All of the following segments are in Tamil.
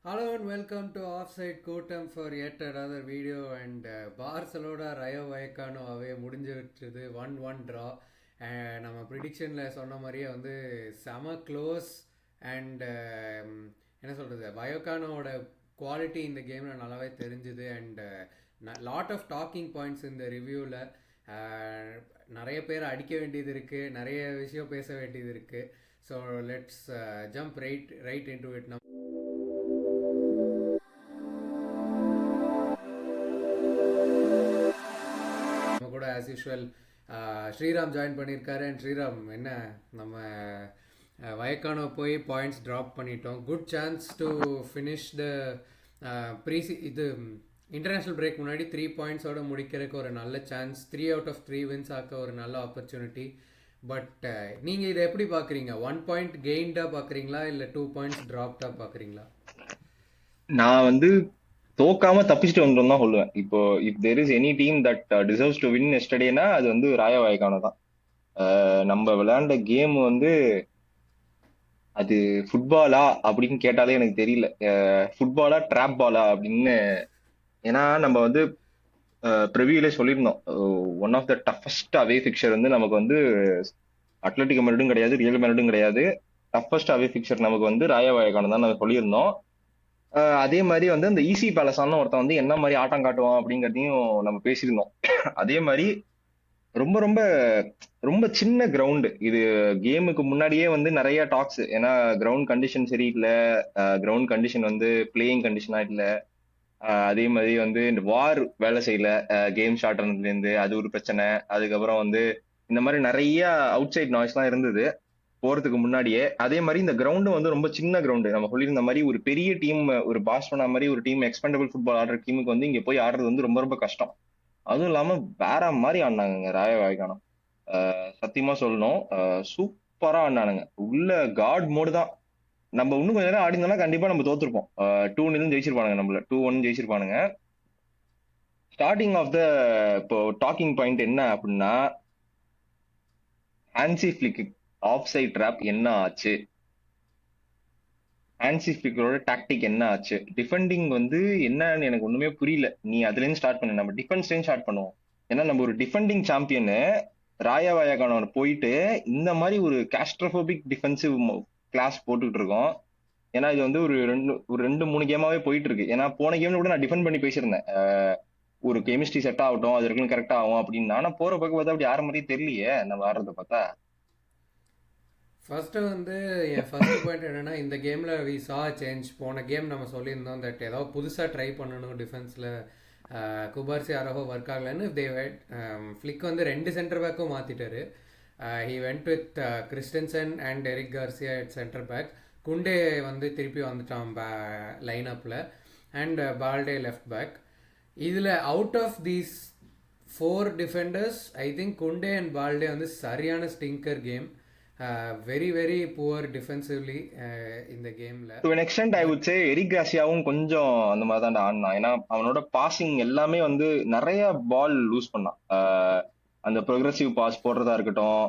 Hello and welcome to Offside Kotam for yet another video and Barcelona Rayo Vallecano அவே முடிஞ்சு விட்டுருது 1-1 ட்ரா. நம்ம ப்ரிடிக்ஷனில் சொன்ன மாதிரியே வந்து செம க்ளோஸ் அண்ட் என்ன சொல்கிறது, வயோக்கானோட குவாலிட்டி இந்த கேமில் நல்லாவே தெரிஞ்சுது. And lot of talking points இந்த ரிவ்யூவில். நிறைய பேர் அடிக்க வேண்டியது இருக்குது, நிறைய விஷயம் பேச வேண்டியது இருக்குது. So let's jump right into it. கூட ஆஸ் யூஷுவல் ஸ்ரீராம் ஜாயின் பண்ணியிருக்காரு. அண்ட் ஸ்ரீராம், என்ன நம்ம வயக்கானோ போய் பாயிண்ட்ஸ் ட்ராப் பண்ணிட்டோம். Good chance to finish the இது இன்டர்நேஷ்னல் பிரேக் முன்னாடி 3 பாயிண்ட்ஸோட முடிக்கிறதுக்கு ஒரு நல்ல சான்ஸ். 3 out of 3 வின்ஸ் ஆக்க ஒரு நல்ல ஆப்பர்ச்சுனிட்டி. பட் நீங்கள் இதை எப்படி பார்க்குறீங்க? 1 பாயிண்ட் கெயின்டாக பார்க்குறீங்களா இல்லை 2 பாயிண்ட்ஸ் ட்ராப்டாக பார்க்குறீங்களா? நான் வந்து தோக்காம தப்பிச்சுட்டு வந்தோம் தான் சொல்லுவேன். இப்போ if there is any team that deserves to win எஸ்டர்டேனா அது வந்து ராயா வாய்க்கானோ தான். நம்ம விளையாண்ட கேம் வந்து அது ஃபுட்பாலா அப்படின்னு கேட்டாலே எனக்கு தெரியல. ஃபுட்பாலா ட்ராப் பாலா அப்படின்னு. ஏன்னா நம்ம வந்து ப்ரிவியூலே சொல்லியிருந்தோம், one of the toughest away fixture வந்து நமக்கு வந்து அத்லட்டிகோ மெரிடும் கிடையாது, ரியல் மெரிடும் கிடையாது. டஃபஸ்ட் அவே ஃபிக்சர் நமக்கு வந்து ராயா வாய்க்கானோ தான் நம்ம சொல்லியிருந்தோம். அதே மாதிரி வந்து அந்த ஈசி பேலஸான ஒருத்தன் வந்து என்ன மாதிரி ஆட்டம் காட்டுவான் அப்படிங்கறதையும் நம்ம பேசியிருந்தோம். அதே மாதிரி ரொம்ப ரொம்ப ரொம்ப சின்ன கிரவுண்டு இது. கேமுக்கு முன்னாடியே வந்து நிறைய டாக்ஸ், ஏன்னா கிரவுண்ட் கண்டிஷன் சரியில்லை, கிரவுண்ட் கண்டிஷன் வந்து பிளேயிங் கண்டிஷனா இல்லை. அதே மாதிரி வந்து இந்த வார் வேலை செய்யல, கேம் ஷார்ட் ஆனதுல இருந்து அது ஒரு பிரச்சனை. அதுக்கப்புறம் வந்து இந்த மாதிரி நிறைய அவுட் சைட் நாய்ஸ்லாம் இருந்தது போறதுக்கு முன்னாடியே. அதே மாதிரி இந்த கிரவுண்டும் வந்து ரொம்ப சின்ன கிரவுண்டு. நம்ம சொல்லியிருந்த மாதிரி ஒரு பெரிய டீம், ஒரு பார்சலோனா மாதிரி ஒரு டீம், எக்ஸ்பெண்டபிள் ஃபுட்பால் ஆடுற டீமுக்கு வந்து இங்க போய் ஆடுறது வந்து ரொம்ப ரொம்ப கஷ்டம். அதுவும் இல்லாம வேற மாதிரி ஆடினாங்க ராய வாய்க்கானம். சத்தியமா சொல்லணும், சூப்பரா ஆடினானுங்க. உள்ள காட் மோடு தான். நம்ம இன்னும் கொஞ்ச நேரம் ஆடினோம்னா கண்டிப்பா நம்ம தோத்துருப்போம். 2-0 ஜெயிச்சிருப்பானுங்க, நம்மள 2-1 ஜெயிச்சிருப்பானுங்க. ஸ்டார்டிங் ஆஃப் த இப்போ டாக்கிங் பாயிண்ட் என்ன அப்படின்னா, ஹான்சி ஃபிளிக் ஆஃப் சைட் ட்ராப் என்ன ஆச்சு, ஹான்சி ஃபிளிக்கரோட டாக்டிக் என்ன ஆச்சு, டிஃபெண்டிங் வந்து என்னன்னு எனக்கு ஒண்ணுமே புரியல. நீ அதுல இருந்து ஸ்டார்ட் பண்ணு, நம்ம டிஃபென்ஸ்ல ஸ்டார்ட் பண்ணுவோம். ஏன்னா நம்ம ஒரு டிஃபெண்டிங் சாம்பியனு ராயா வயகானோட போயிட்டு இந்த மாதிரி ஒரு கேஸ்ட்ரோபோபிக் டிஃபென்சிவ் கிளாஸ் போட்டுக்கிட்டு இருக்கோம். ஏன்னா இது வந்து ஒரு ரெண்டு மூணு கேமாவே போயிட்டு இருக்கு. ஏன்னா போன கேம்ல கூட நான் டிஃபெண்ட் பண்ணி பேசியிருந்தேன், ஒரு கெமிஸ்ட்ரி செட் ஆகட்டும், அது இருக்குன்னு கரெக்டா ஆகும் அப்படின்னு. ஆனா போற பக்கம் பார்த்தா அப்படி யார மாதிரியே தெரியலையே நம்ம ஆடுறத பார்த்தா. ஃபஸ்ட்டு வந்து என் ஃபஸ்ட்டு பாயிண்ட் என்னென்னா, இந்த கேமில் வி சா சேஞ்ச். போன கேம் நம்ம சொல்லியிருந்தோம் தட் ஏதாவது புதுசாக ட்ரை பண்ணணும் டிஃபென்ஸில். குபார்சி அரஹோ ஒர்க் ஆகலைன்னு ஃப்ளிக் வந்து 2 சென்டர் பேக்கும் மாற்றிட்டாரு. He went with Christensen and Eric Garcia at centre back. Kounde வந்து திருப்பி வந்துட்டான் லைனப்பில். And Balde left back. இதில் out of these 4 defenders I think Kounde and Balde வந்து சரியான stinker game. Very very poor defensively இந்த கேமில். To an extent I but would say Eric கார்சியாவும் கொஞ்சம் அந்த மாதிரி தான் ஆடினான். ஏன்னா அவனோட பாசிங் எல்லாமே வந்து நிறைய பால் லூஸ் பண்ணான். அந்த ப்ரோக்ரஸிவ் பாஸ் போடுறதா இருக்கட்டும்,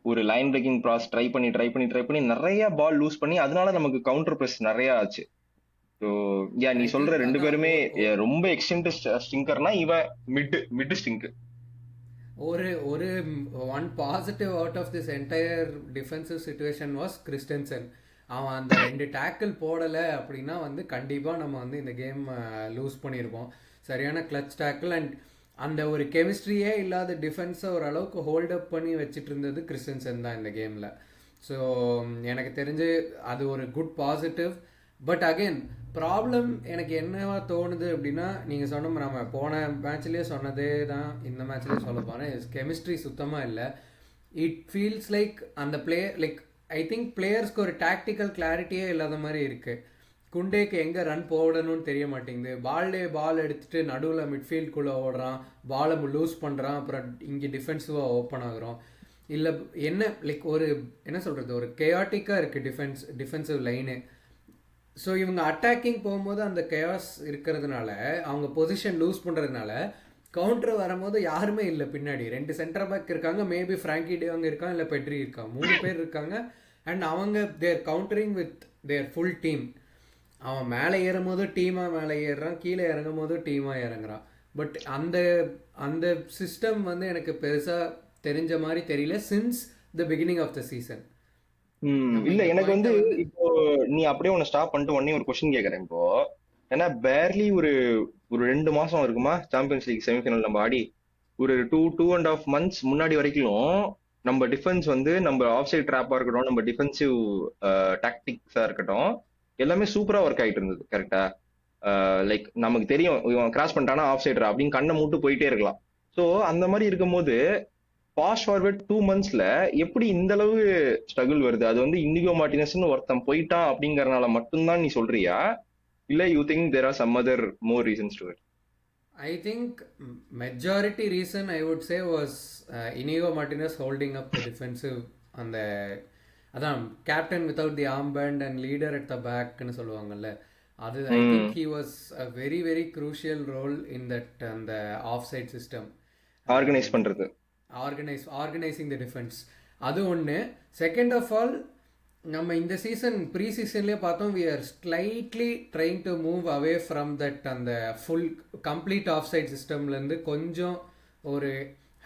ஒரு லைன் பிரேக்கிங் பாஸ் ட்ரை பண்ணி நிறைய பால் லூஸ் பண்ணி அதனால நமக்கு கவுண்டர் பிரஸ் நிறைய ஆச்சு. ஸோ யா, நீ ஐ சொல்ற திங்க் ரெண்டு அதான் பேருமே ரொம்ப எக்ஸ்டென்ட் ஸ்டிங்கர்னா இவன் மிட் மிட் ஸ்டிங்க். ஒரு ஒரு one positive out of this entire defensive situation was Christensen. அவன் அந்த 2 டேக்கிள் போடலை அப்படின்னா வந்து கண்டிப்பாக நம்ம வந்து இந்த கேம் லூஸ் பண்ணியிருப்போம். சரியான கிளச் டேக்கிள் அண்ட் அந்த ஒரு கெமிஸ்ட்ரியே இல்லாத டிஃபென்ஸை ஓரளவுக்கு ஹோல்டப் பண்ணி வச்சுட்டு இருந்தது கிறிஸ்டன்சன் தான் இந்த கேமில். ஸோ எனக்கு தெரிஞ்சு அது ஒரு good positive. But again problem எனக்கு என்னவா தோணுது அப்படின்னா, நீங்கள் சொன்ன நம்ம போன மேட்ச்லேயே சொன்னதே தான் இந்த மேட்ச்லேயே சொல்ல போனேன். கெமிஸ்ட்ரி சுத்தமாக இல்லை. இட் ஃபீல்ஸ் லைக் அந்த லைக் ஐ திங்க் பிளேயர்ஸ்க்கு ஒரு டாக்டிக்கல் கிளாரிட்டியே இல்லாத மாதிரி இருக்குது. குண்டேக்கு எங்கே ரன் போடணும்னு தெரிய மாட்டேங்குது. பால் எடுத்துகிட்டு நடுவில் மிட்ஃபீல்டுக்குள்ளே ஓடுறான், பாலை லூஸ் பண்ணுறான், அப்புறம் இங்கே டிஃபென்சிவாக ஓப்பன் ஆகுறோம். இல்லை என்ன லைக் ஒரு என்ன சொல்கிறது, ஒரு கேயாட்டிக்காக இருக்குது டிஃபென்சிவ் லைனு. ஸோ இவங்க அட்டாக்கிங் போகும்போது அந்த கேயாஸ் இருக்கிறதுனால, அவங்க பொசிஷன் லூஸ் பண்ணுறதுனால கவுண்டர் வரும்போது யாருமே இல்லை பின்னாடி. 2 சென்டர் பேக் இருக்காங்க, மேபி ஃப்ராங்கி டியோங் இருக்கான், இல்லை பெட்ரி இருக்கான், 3 பேர் இருக்காங்க. அண்ட் அவங்க their countering with their full team. அவன் மேலே ஏறும்போது டீமா மேலே ஏறுறான், கீழே இறங்கும் போது டீமா இறங்குறான். பட் அந்த அந்த சிஸ்டம் வந்து எனக்கு பெருசா தெரிஞ்ச மாதிரி தெரியல since the beginning of the season. நம்ம இல்ல இந்த எனக்கு வந்து பாயிண்ட்டை வந்து இப்போ நீ அப்படியே உன்னை ஸ்டாப் பண்ணிட்டு உடனே ஒரு கொஸ்டின் கேக்குறேன் இப்போ. ஏன்னா பேர்லி ஒரு ஒரு 2 மாசம் இருக்குமா சாம்பியன்ஸ் லீக் செமிஃபைனல் நம்ம ஆடி, ஒரு 2.5 months முன்னாடி வரைக்கும் நம்ம டிஃபென்ஸ் வந்து நம்ம ஆஃப் சைட் ட்ராப்பா இருக்கட்டும், நம்ம டிஃபென்சிவ் டாக்டிக்ஸா இருக்கட்டும், எல்லாமே சூப்பரா ஒர்க் ஆயிட்டு இருந்தது கரெக்டா. லைக் நமக்கு தெரியும் இவன் கிராஸ் பண்ணிட்டானா ஆஃப் சைடரா அப்படின்னு கண்ணை மூட்டு போயிட்டே இருக்கலாம். ஸோ அந்த மாதிரி இருக்கும்போது ஃபாஸ்ட் ஃபார்வர்ட் 2 monthsல எப்படி இந்த அளவு ஸ்ட்ரகிள் வருது? அது வந்து இண்டிகோ மார்டினஸ்னு ஒருத்தன் போயிட்டான் அப்படிங்கறதுனால மட்டும்தான் நீ சொல்றியா, இல்ல you think there are some other more reasons to it? I think majority reason I would say was Inigo Martinez holding up the defensive அந்த அதான் captain without the armband and leader at the பேக்னு சொல்லுவாங்கல்ல, அது I think he was a very very crucial role in that அந்த ஆஃப் சைட் சிஸ்டம், ஆர்கனைஸ் பண்றது, ஆர்கனைசிங் த டிஃபென்ஸ். அது ஒன்று. செகண்ட் ஆஃப் ஆல், நம்ம இந்த சீசன் ப்ரீ சீசன்லேயே பார்த்தோம், we are slightly trying to move away from that அந்த ஃபுல் கம்ப்ளீட் ஆஃப் சைட் சிஸ்டம்லேருந்து கொஞ்சம் ஒரு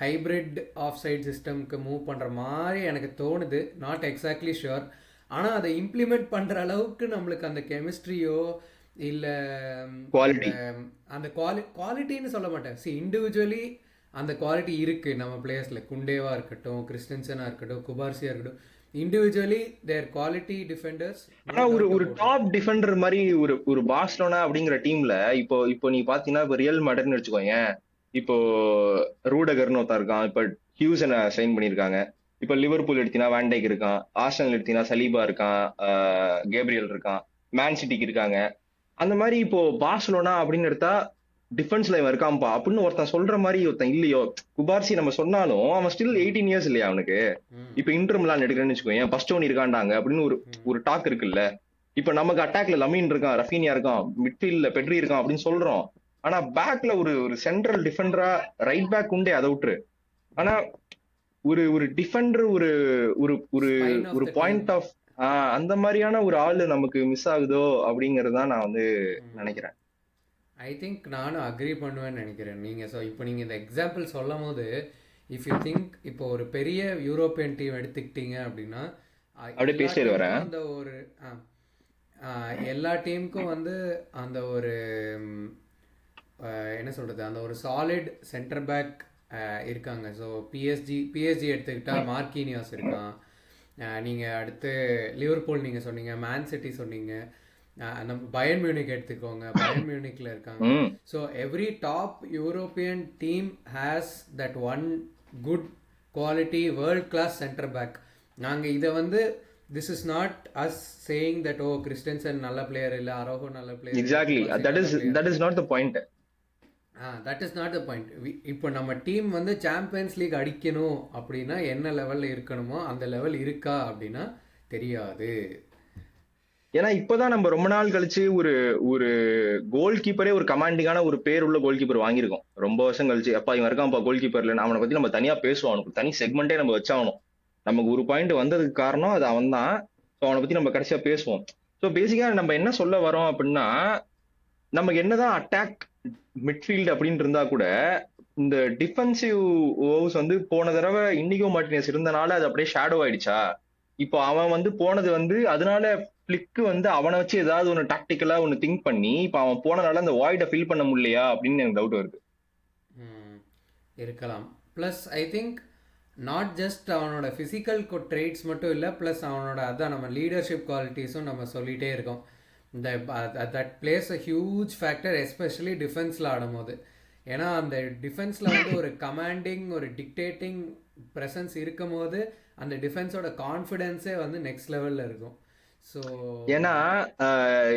ஹைப்ரிட் ஆஃப் சைட் சிஸ்டம்க்கு மூவ் பண்ணுற மாதிரி எனக்கு தோணுது. Not exactly sure. ஆனால் அதை இம்ப்ளிமெண்ட் பண்ணுற அளவுக்கு நம்மளுக்கு அந்த கெமிஸ்ட்ரியோ இல்லை அந்த குவாலிட்டி. அந்த குவாலிட்டின்னு சொல்ல மாட்டேன். சி இண்டிவிஜுவலி அந்த குவாலிட்டி இருக்குது நம்ம பிளேயர்ஸில். குண்டேவாக இருக்கட்டும், கிறிஸ்டன்சனாக இருக்கட்டும், குபார்சியாக இருக்கட்டும், இண்டிவிஜுவலி தேர் குவாலிட்டி டிஃபெண்டர்ஸ், நோ ஆனா ஒரு டவுட் ஒரு அபவுட் இட். டாப் டிஃபெண்டர் மாதிரி ஒரு ஒரு பார்சலோனா அப்படிங்கிற டீம்ல இப்போ இப்போ நீ பாத்தீங்கன்னா இப்போ ரியல் மேடர்னு வச்சுக்கோங்க. இப்போ ரூடகர்னு ஒருத்தன் இருக்கான், இப்போ ஹியூசனை சைன் பண்ணியிருக்காங்க. இப்போ லிவர்பூல் எடுத்தீங்கன்னா வேண்டைக் இருக்கான், ஆர்சனல் எடுத்தீங்கன்னா சலீபா இருக்கான், கேப்ரியல் இருக்கான், மேன் சிட்டிக்கு இருக்காங்க. அந்த மாதிரி இப்போ பார்சலோனா அப்படின்னு எடுத்தா டிஃபென்ஸ்ல இவன் இருக்கான்பா அப்படின்னு ஒருத்தன் சொல்ற மாதிரி ஒருத்தன் இல்லையோ. குபார்சி நம்ம சொன்னாலும் அவன் ஸ்டில் ம் 18 years இல்லையா அவனுக்கு. ம் இப்ப இன்டர் மிலான் எடுக்கிறேன்னு வச்சுக்கோங்க, பஸ்டோன் இருக்காண்டாங்க அப்படின்னு ஒரு ம் ஒரு டாக் இருக்குல்ல. இப்ப நமக்கு அட்டாக்ல லமீன் இருக்கான், ரஃபீனியா இருக்கான், மிட்ஃபீல்ட்ல பெட்ரி இருக்கான் அப்படின்னு சொல்றோம். ஆனா பேக்ல ஒரு ஒரு சென்ட்ரல் டிஃபெண்டரா ரைட் பேக் உண்டே, அதை விட்டுரு. ஆனா ஒரு ஒரு டிஃபெண்டர், ஒரு ஒரு ஒரு ஸ்பைன் ஆஃப் ஒரு த டீம். பாயிண்ட் ஆஃப் அந்த மாதிரியான ஒரு ஆளு நமக்கு மிஸ் ஆகுதோ அப்படிங்கறது தான் நான் வந்து நினைக்கிறேன். ஐ திங்க் நானும் அக்ரி பண்ணுவேன்னு நினைக்கிறேன். நீங்கள் இப்போ நீங்கள் இந்த எக்ஸாம்பிள் சொல்லும் போது, இஃப் யூ திங்க் இப்போ ஒரு பெரிய யூரோப்பியன் டீம் எடுத்துக்கிட்டீங்க அப்படின்னா, அப்படியே எல்லா பேசிட்டு வரேன். டீமுக்கும் அந்த ஒரு எல்லா டீமுக்கும் வந்து அந்த ஒரு என்ன சொல்கிறது, அந்த ஒரு சாலிட் சென்டர் பேக் இருக்காங்க. ஸோ பிஎஸ்ஜி எடுத்துக்கிட்டால் மார்க்கீனியாஸ் இருக்கான். நீங்கள் அடுத்து லிவர்பூல் நீங்கள் சொன்னீங்க, மேன் சிட்டி சொன்னீங்க, நம்ம பயன் மியூனிக் எடுத்துக்கோங்க, பயன் மியூனிக்ல இருக்காங்க. Hmm so every top European team has that one good quality world class centre back. நாங்கள் இதை வந்து this is not us saying that oh Christensen நல்ல பிளேயர் இல்லை, அரோஹோ நல்ல பிளேயர் இல்லை, எக்ஸாக்ட்லி, குபார்சி நல்ல பிளேயர் தட் இல்லை. Is not the point. That is not the point. இப்போ நம்ம டீம் வந்து சாம்பியன்ஸ் லீக் அடிக்கணும் அப்படின்னா என்ன லெவலில் இருக்கணுமோ அந்த லெவல் இருக்கா அப்படின்னா தெரியாது. ஏன்னா இப்பதான் நம்ம ரொம்ப நாள் கழிச்சு ஒரு ஒரு கோல் கீப்பரே, ஒரு கமாண்டிங்கான ஒரு பேர் உள்ள கோல் கீப்பர் வாங்கியிருக்கோம். ரொம்ப வருஷம் கழிச்சு அப்பா இவன் இருக்கான்ப்பா கோல் கீப்பர்ல, அவனை பத்தி நம்ம தனியா பேசுவோம், அவனுக்கு தனி செக்மெண்டே நம்ம வச்சாகணும். நமக்கு ஒரு பாயிண்ட் வந்ததுக்கு காரணம் அது அவன் தான். ஸோ அவனை பத்தி நம்ம கடைசியா பேசுவோம். ஸோ பேசிக்கா நம்ம என்ன சொல்ல வரோம் அப்படின்னா, நமக்கு என்னதான் அட்டாக் மிட்ஃபீல்டு அப்படின்னு இருந்தா கூட இந்த டிஃபென்சிவ் ஓவர்ஸ் வந்து போன தடவை இண்டிகோ மார்டினஸ் இருந்தனால அது அப்படியே ஷேடோ ஆயிடுச்சா. இப்போ அவன் வந்து போனது வந்து அதனால பிளிக்கு வந்து அவனை வச்சு ஏதாவது ஒன்று டாக்டிக்கலா ஒன்று திங்க் பண்ணி இப்போ அவன் போனனால அந்த வாய்டை ஃபில் பண்ண முடியலையா அப்படின்னு எனக்கு டவுட் வருது. ம், இருக்கலாம். Plus I think not just அவனோட ஃபிசிக்கல் ட்ரெய்ட்ஸ் மட்டும் இல்லை, ப்ளஸ் அவனோட அதான் நம்ம லீடர்ஷிப் குவாலிட்டிஸும் நம்ம சொல்லிகிட்டே இருக்கோம். இந்த that plays a huge factor especially டிஃபென்ஸில் ஆடும்போது. ஏன்னா அந்த டிஃபென்ஸில் வந்து ஒரு கமாண்டிங் ஒரு டிக்டேட்டிங் ப்ரெசன்ஸ் இருக்கும் போது அந்த டிஃபென்ஸோட கான்ஃபிடென்ஸே வந்து நெக்ஸ்ட் லெவலில் இருக்கும். ஸோ ஏன்னா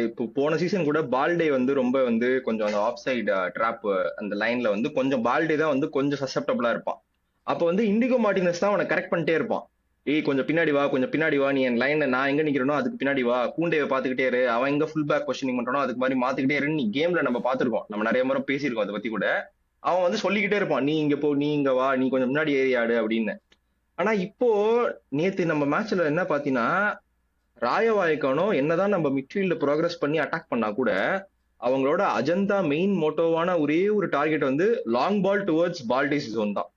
இப்போ போன சீசன் கூட பால்டே வந்து ரொம்ப வந்து கொஞ்சம் அந்த ஆஃப் சைடு ட்ராப் அந்த லைன்ல வந்து கொஞ்சம் பால்டே தான் வந்து கொஞ்சம் சசப்டபிளா இருப்பான். அப்போ வந்து இண்டிகோ மார்டினஸ் தான் அவனை கரெக்ட் பண்ணிட்டே இருப்பான். ஏய் கொஞ்சம் பின்னாடி வா, கொஞ்சம் பின்னாடி வா, நீ என் லைன்ல நான் எங்க நிக்கிறனோ அதுக்கு பின்னாடி வா, கூண்டையை பாத்துக்கிட்டே இரு, அவன் எங்க ஃபுல் பேக் கொஸ்டினிங் பண்றானோ அதுக்கு மாதிரி மாத்திக்கிட்டே இருன்னு நீ கேம்ல நம்ம பாத்துருக்கோம், நம்ம நிறைய முறை பேசியிருக்கோம் அதை பத்தி கூட. அவன் வந்து சொல்லிக்கிட்டே இருப்பான், நீ இங்க போ, நீ இங்க வா, நீ கொஞ்சம் முன்னாடி ஏறி ஆடு அப்படின்னு. ஆனா இப்போ நேத்து நம்ம மேட்ச்ல என்ன பாத்தீங்கன்னா, ராய வாய்க்கானோ என்னதான் நம்ம மிட்ஃபீல்டு ப்ரோக்ரஸ் பண்ணி அட்டாக் பண்ணா கூட அவங்களோட அஜந்தா மெயின் மோட்டோவான ஒரே ஒரு டார்கெட் வந்து long ball towards Balde zone தான்.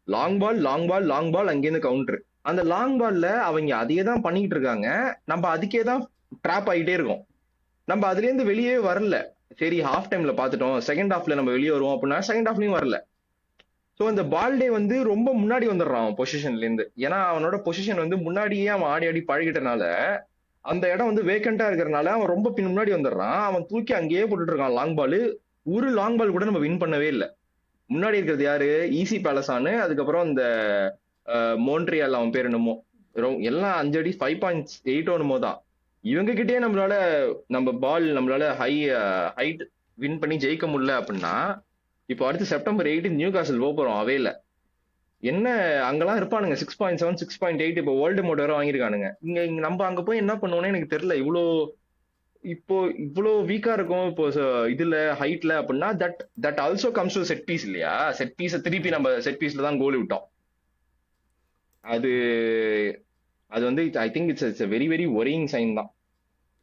Long ball long ball long ball அங்கேருந்து கவுண்டர். அந்த லாங் பால்ல அவங்க அதையே தான் பண்ணிட்டு இருக்காங்க. நம்ம அதுக்கே தான் ட்ராப் ஆகிட்டே இருக்கோம். நம்ம அதுல இருந்து வெளியே வரல. சரி ஹாஃப் டைம்ல பாத்துட்டோம், செகண்ட் ஹாஃப்ல நம்ம வெளியே வருவோம் அப்படின்னா செகண்ட் ஹாஃப்லயும் வரல. ஸோ இந்த பால்டே வந்து ரொம்ப முன்னாடி வந்துடுறான் அவன் பொசிஷன்ல இருந்து. ஏன்னா அவனோட பொசிஷன் வந்து முன்னாடியே அவன் ஆடி ஆடி பழகிட்டனால அந்த இடம் வந்து வேக்கண்டா இருக்கிறனால அவன் ரொம்ப முன்னாடி வந்துடுறான். அவன் தூக்கி அங்கேயே போட்டுட்டு இருக்கான் லாங் பால். ஒரு லாங் பால் கூட நம்ம வின் பண்ணவே இல்லை. முன்னாடி இருக்கிறது யாரு? ஈசி பேலசானு, அதுக்கப்புறம் இந்த மோன்ட்ரியால் அவன் பேர் என்னமோ, எல்லாம் 5 அடி 5.8 என்னமோ தான். இவங்க கிட்டே நம்மளால நம்ம பால் நம்மளால ஹைட் வின் பண்ணி ஜெயிக்க முடியல அப்படின்னா இப்போ அடுத்து செப்டம்பர் 8 நியூ காசல் போறோம் அவேல. என்ன அங்கெல்லாம் இருப்பானுங்க 6.7 6.8. இப்போ வேர்ல்டு மோட் வேற வாங்கியிருக்கானுங்க. இங்க நம்ம அங்க போய் என்ன பண்ணுவோம்னு எனக்கு தெரியல. இப்போ இவ்வளோ வீக்கா இருக்கும் இப்போ இதுல ஹைட்ல அப்படின்னா that that also comes to set piece இல்லையா? செட் பீஸை திருப்பி நம்ம செட் பீஸ்ல தான் கோல் விட்டோம். அது அது வந்து I think it's very very worrying sign தான்.